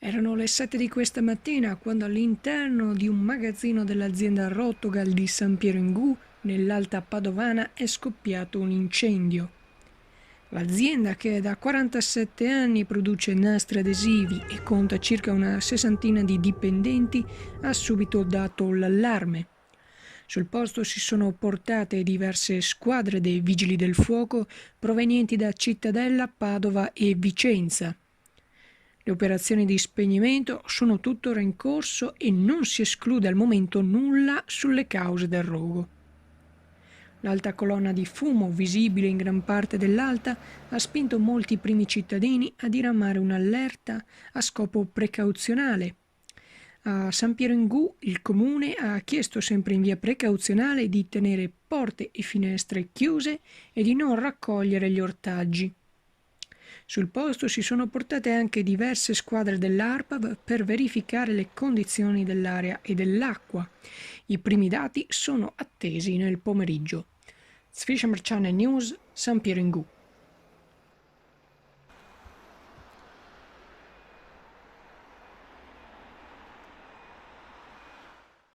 Erano le 7 di questa mattina quando all'interno di un magazzino dell'azienda Rotogal di San Piero in Gu, nell'Alta Padovana, è scoppiato un incendio. L'azienda, che da 47 anni produce nastri adesivi e conta circa una sessantina di dipendenti, ha subito dato l'allarme. Sul posto si sono portate diverse squadre dei Vigili del Fuoco provenienti da Cittadella, Padova e Vicenza. Le operazioni di spegnimento sono tuttora in corso e non si esclude al momento nulla sulle cause del rogo. L'alta colonna di fumo, visibile in gran parte dell'Alta, ha spinto molti primi cittadini a diramare un'allerta a scopo precauzionale. A San Piero in Gu il comune ha chiesto sempre in via precauzionale di tenere porte e finestre chiuse e di non raccogliere gli ortaggi. Sul posto si sono portate anche diverse squadre dell'ARPAV per verificare le condizioni dell'aria e dell'acqua. I primi dati sono attesi nel pomeriggio. Sfishamar Channel News, San Piero in Gu.